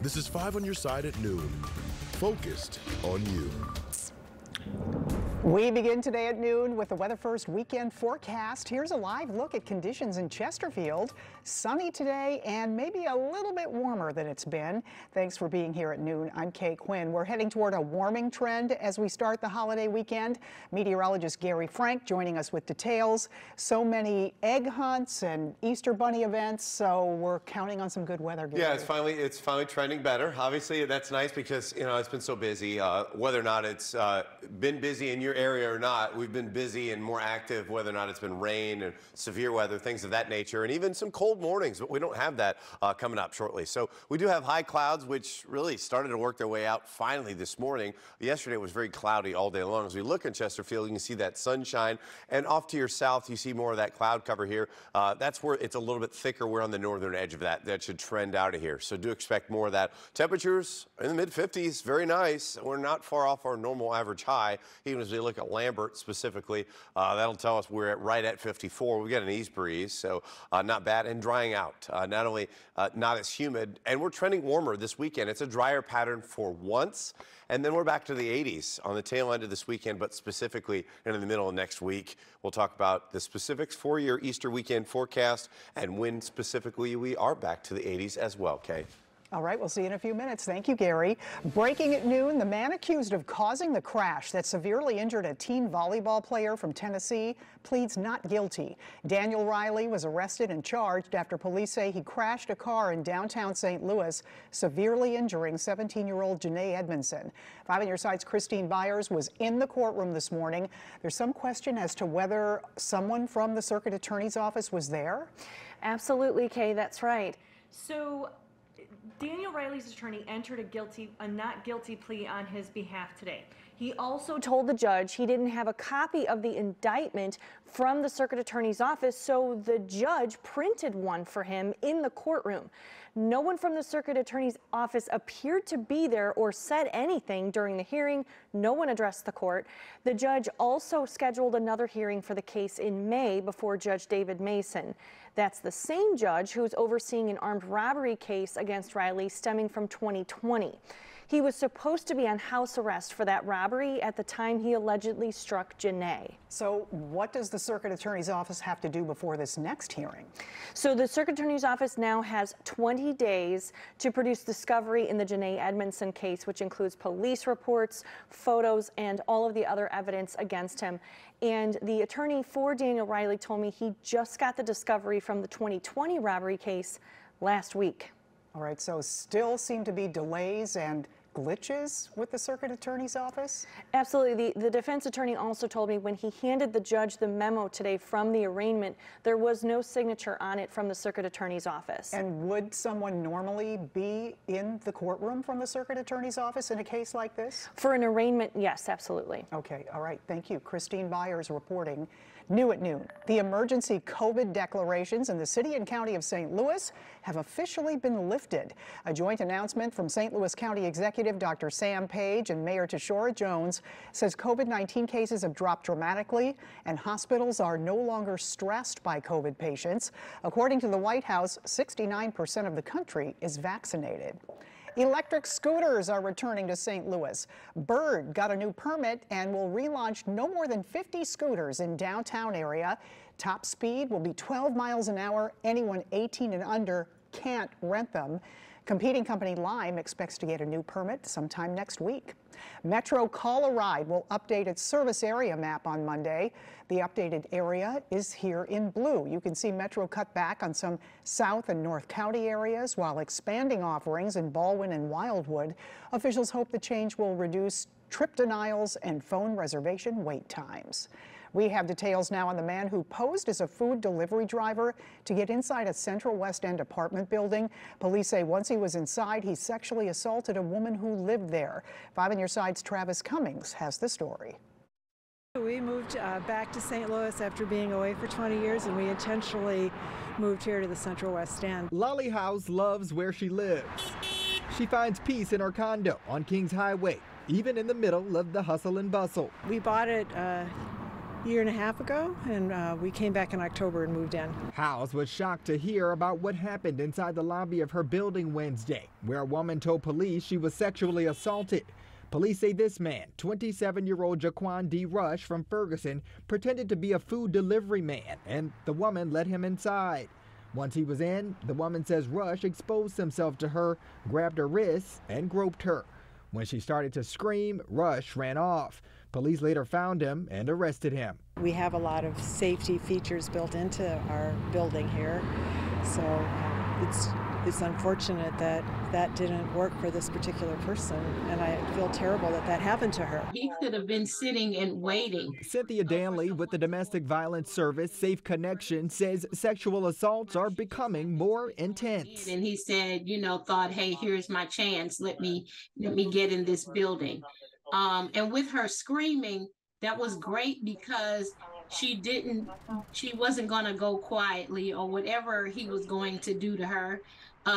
This is 5 on your side at noon. Focused on you. We begin today at noon with the Weather First weekend forecast. Here's a live look at conditions in Chesterfield. Sunny today and maybe a little bit warmer than it's been. Thanks for being here at noon. I'm Kay Quinn. We're heading toward a warming trend as we start the holiday weekend. Meteorologist Gary Frank joining us with details. So many egg hunts and Easter Bunny events, so we're counting on some good weather, Gary. Yeah, it's finally trending better. Obviously, that's nice because, you know, it's been so busy. Whether or not it's been busy in your area or not, we've been busy and more active, whether or not it's been rain and severe weather, things of that nature, and even some cold mornings, but we don't have that coming up shortly. So we do have high clouds, which really started to work their way out finally this morning. Yesterday it was very cloudy all day long. As we look in Chesterfield, you can see that sunshine, and off to your south, you see more of that cloud cover here. That's where it's a little bit thicker. We're on the northern edge of that. That should trend out of here. So do expect more of that. Temperatures in the mid-50s, very nice. We're not far off our normal average high, even as we look at Lambert specifically. That'll tell us we're right at 54. We got an east breeze, so not bad, and drying out. Not only not as humid, and we're trending warmer this weekend. It's a drier pattern for once, and then we're back to the 80s on the tail end of this weekend, but specifically in the middle of next week. We'll talk about the specifics for your Easter weekend forecast and when specifically we are back to the 80s as well, Kay. All right, we'll see you in a few minutes. Thank you, Gary. Breaking at noon, the man accused of causing the crash that severely injured a teen volleyball player from Tennessee pleads not guilty. Daniel Riley was arrested and charged after police say he crashed a car in downtown St. Louis, severely injuring 17-year-old Janae Edmondson. 5 on your side's Christine Byers was in the courtroom this morning. There's some question as to whether someone from the circuit attorney's office was there. Absolutely, Kay, that's right. So Daniel Riley's attorney entered a not guilty plea on his behalf today. He also told the judge he didn't have a copy of the indictment from the circuit attorney's office, so the judge printed one for him in the courtroom. No one from the circuit attorney's office appeared to be there or said anything during the hearing. No one addressed the court. The judge also scheduled another hearing for the case in May before Judge David Mason. That's the same judge who's overseeing an armed robbery case against Riley stemming from 2020. He was supposed to be on house arrest for that robbery at the time he allegedly struck Janae. So what does the circuit attorney's office have to do before this next hearing? So the circuit attorney's office now has 20 days to produce discovery in the Janae Edmondson case, which includes police reports, photos, and all of the other evidence against him. And the attorney for Daniel Riley told me he just got the discovery from the 2020 robbery case last week. All right, so still seem to be delays and glitches with the circuit attorney's office? Absolutely. The defense attorney also told me when he handed the judge the memo today from the arraignment, there was no signature on it from the circuit attorney's office. And would someone normally be in the courtroom from the circuit attorney's office in a case like this? For an arraignment, yes, absolutely. Okay, all right, thank you. Christine Byers reporting. New at noon, the emergency COVID declarations in the city and county of St. Louis have officially been lifted. A joint announcement from St. Louis County Executive Dr. Sam Page and Mayor Tashora Jones says COVID-19 cases have dropped dramatically and hospitals are no longer stressed by COVID patients. According to the White House, 69% of the country is vaccinated. Electric scooters are returning to St. Louis. Bird got a new permit and will relaunch no more than 50 scooters in downtown area. Top speed will be 12 miles an hour. Anyone 18 and under can't rent them. Competing company Lime expects to get a new permit sometime next week. Metro Call a Ride will update its service area map on Monday. The updated area is here in blue. You can see Metro cut back on some South and North County areas while expanding offerings in Baldwin and Wildwood. Officials hope the change will reduce trip denials and phone reservation wait times. We have details now on the man who posed as a food delivery driver to get inside a Central West End apartment building. Police say once he was inside, he sexually assaulted a woman who lived there. 5 on your side's Travis Cummings has the story. We moved back to St. Louis after being away for 20 years, and we intentionally moved here to the Central West End. Lolly House loves where she lives. She finds peace in her condo on Kings Highway, even in the middle of the hustle and bustle. We bought it year and a half ago, and we came back in October and moved in. Howes was shocked to hear about what happened inside the lobby of her building Wednesday, where a woman told police she was sexually assaulted. Police say this man, 27-year-old Jaquan D. Rush from Ferguson, pretended to be a food delivery man, and the woman let him inside. Once he was in, the woman says Rush exposed himself to her, grabbed her wrists, and groped her. When she started to scream, Rush ran off. Police later found him and arrested him. We have a lot of safety features built into our building here, so it's unfortunate that that didn't work for this particular person, and I feel terrible that that happened to her. He could have been sitting and waiting. Cynthia Danley with the Domestic Violence Service Safe Connection says sexual assaults are becoming more intense. And he said, thought, hey, here's my chance. Let me get in this building. And with her screaming, that was great because she wasn't going to go quietly or whatever he was going to do to her.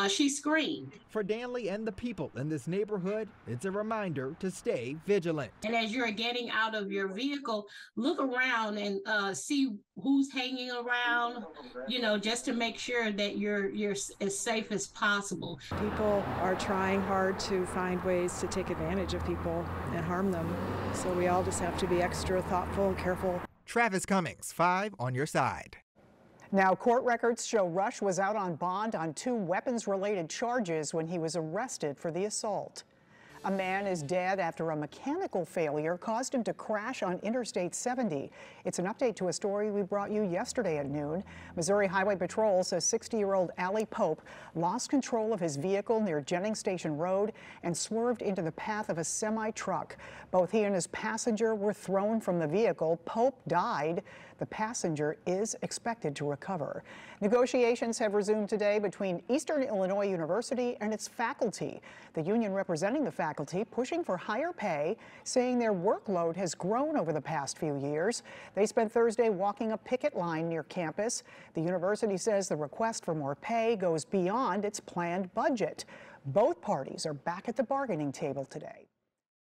She screamed. For Danley and the people in this neighborhood, it's a reminder to stay vigilant. And as you're getting out of your vehicle, look around and see who's hanging around, just to make sure that you're as safe as possible. People are trying hard to find ways to take advantage of people and harm them. So we all just have to be extra thoughtful and careful. Travis Cummings, 5 on your side. Now, court records show Rush was out on bond on 2 weapons-related charges when he was arrested for the assault. A man is dead after a mechanical failure caused him to crash on Interstate 70. It's an update to a story we brought you yesterday at noon. Missouri Highway Patrol says 60-year-old Allie Pope lost control of his vehicle near Jennings Station Road and swerved into the path of a semi-truck. Both he and his passenger were thrown from the vehicle. Pope died. The passenger is expected to recover. Negotiations have resumed today between Eastern Illinois University and its faculty. The union representing the faculty pushing for higher pay, saying their workload has grown over the past few years. They spent Thursday walking a picket line near campus. The university says the request for more pay goes beyond its planned budget. Both parties are back at the bargaining table today.